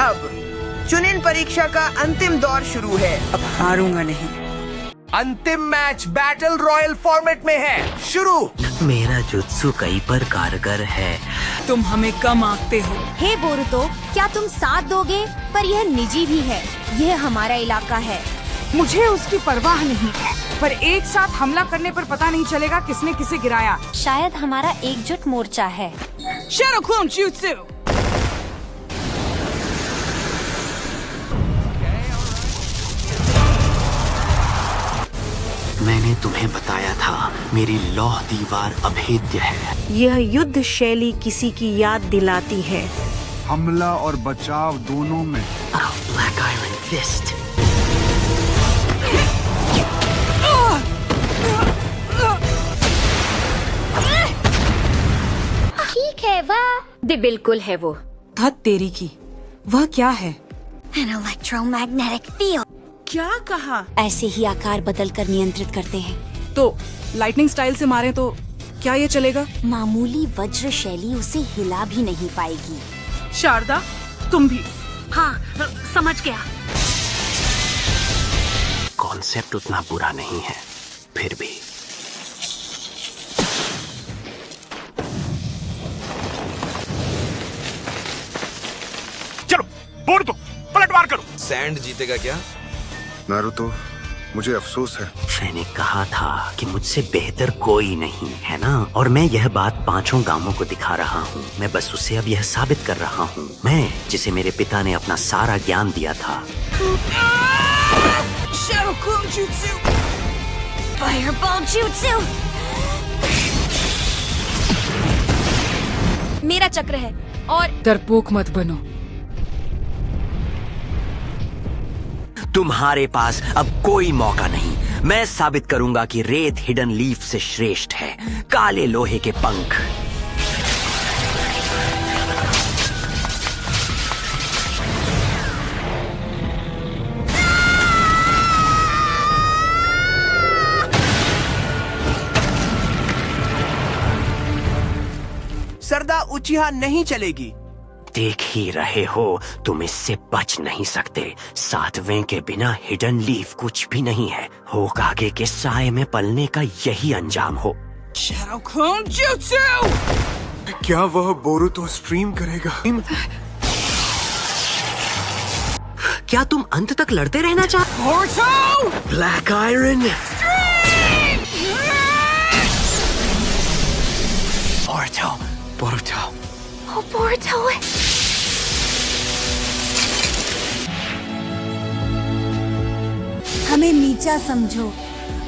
अब चुनिन परीक्षा का अंतिम दौर शुरू है। अब हारूंगा नहीं। अंतिम मैच बैटल रॉयल फॉर्मेट में है, शुरू। मेरा जुत्सु कई पर कारगर है। तुम हमें कम आंकते हो। हे बोरुतो, क्या तुम साथ दोगे? पर यह निजी भी है, यह हमारा इलाका है। मुझे उसकी परवाह नहीं, पर एक साथ हमला करने पर पता नहीं चलेगा किसने किसे गिराया। शायद हमारा एकजुट मोर्चा है। शरोकुन जुत्सु। मैंने तुम्हें बताया था, मेरी लौह दीवार अभेद्य है। यह युद्ध शैली किसी की याद दिलाती है। हमला और बचाव दोनों में। Black iron fist. ठीक है, वह बिल्कुल है वो। धत तेरी की, वह क्या है? An electromagnetic field। क्या कहा? ऐसे ही आकार बदल कर नियंत्रित करते हैं। तो लाइटनिंग स्टाइल से मारे तो क्या ये चलेगा? मामूली वज्र शैली उसे हिला भी नहीं पाएगी। शारदा, तुम भी। हाँ, समझ गया। कॉन्सेप्ट उतना बुरा नहीं है, फिर भी। चलो बोरुतो, पलटवार करो। सैंड जीतेगा क्या? नारुतो, मुझे अफसोस है। मैंने कहा था कि मुझसे बेहतर कोई नहीं है ना, और मैं यह बात 5 गांवों को दिखा रहा हूँ। मैं बस उसे अब यह साबित कर रहा हूँ, मैं जिसे मेरे पिता ने अपना सारा ज्ञान दिया था। शरोकुन जुत्सु। Fireball jutsu. मेरा चक्र है और डरपोक मत बनो। तुम्हारे पास अब कोई मौका नहीं। मैं साबित करूंगा कि रेत हिडन लीफ से श्रेष्ठ है। काले लोहे के पंख। सरदा उचिहा नहीं चलेगी। देख ही रहे हो, तुम इससे बच नहीं सकते। 7वें के बिना हिडन लीफ कुछ भी नहीं है। होकागे के साए में पलने का यही अंजाम हो। शरोकुन जुत्सु। क्या वह बोरुतो स्ट्रीम करेगा? क्या तुम अंत तक लड़ते रहना चाहते? Boruto! Black iron. Boruto, Boruto. Oh, Boruto! हमें नीचा समझो।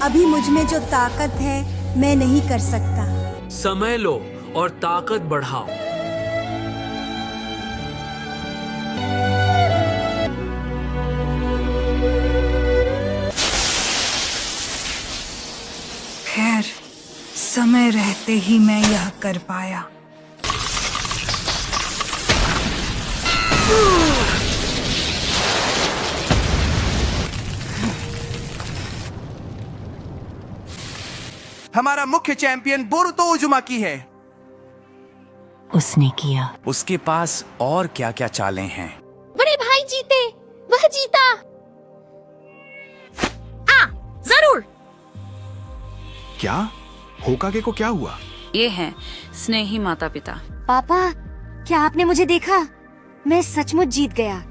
अभी मुझ में जो ताकत है मैं नहीं कर सकता। समय लो और ताकत बढ़ाओ। खैर, समय रहते ही मैं यह कर पाया। हमारा मुख्य चैंपियन बोरुतो उजुमाकी है। उसने किया। उसके पास और क्या क्या चालें हैं? बड़े भाई जीते, वह जीता। जरूर। क्या? होकागे को क्या हुआ? ये हैं स्नेही माता पिता। पापा, क्या आपने मुझे देखा? मैं सचमुच जीत गया।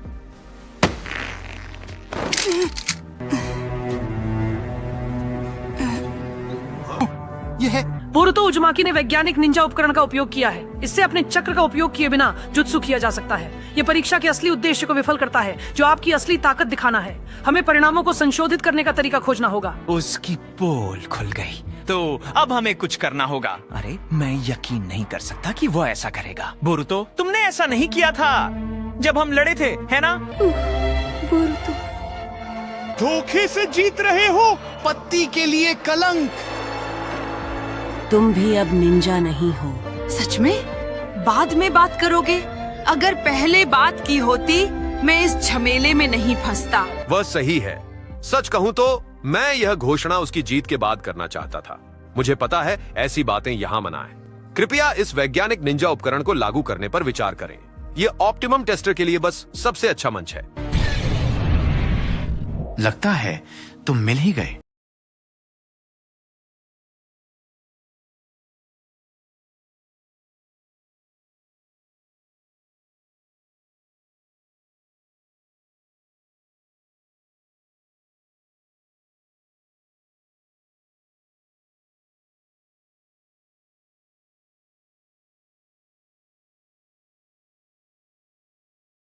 बोरुतो उजुमाकी ने वैज्ञानिक निंजा उपकरण का उपयोग किया है। इससे अपने चक्र का उपयोग किए बिना जुत्सु किया जा सकता है। ये परीक्षा के असली उद्देश्य को विफल करता है, जो आपकी असली ताकत दिखाना है। हमें परिणामों को संशोधित करने का तरीका खोजना होगा। उसकी पोल खुल गई, तो अब हमें कुछ करना होगा। अरे, मैं यकीन नहीं कर सकता कि वो ऐसा करेगा। बोरुतो, तुमने ऐसा नहीं किया था जब हम लड़े थे, है ना? बोरुतो, धोखे से जीत रहे हो। पत्ती के लिए कलंक। तुम भी अब निंजा नहीं हो। सच में? बाद में बात करोगे? अगर पहले बात की होती, मैं इस झमेले में नहीं फंसता। वह सही है। सच कहूँ तो मैं यह घोषणा उसकी जीत के बाद करना चाहता था। मुझे पता है ऐसी बातें यहाँ मना है। कृपया इस वैज्ञानिक निंजा उपकरण को लागू करने पर विचार करें। ये ऑप्टिमम टेस्टर के लिए बस सबसे अच्छा मंच है। लगता है तुम मिल ही गए।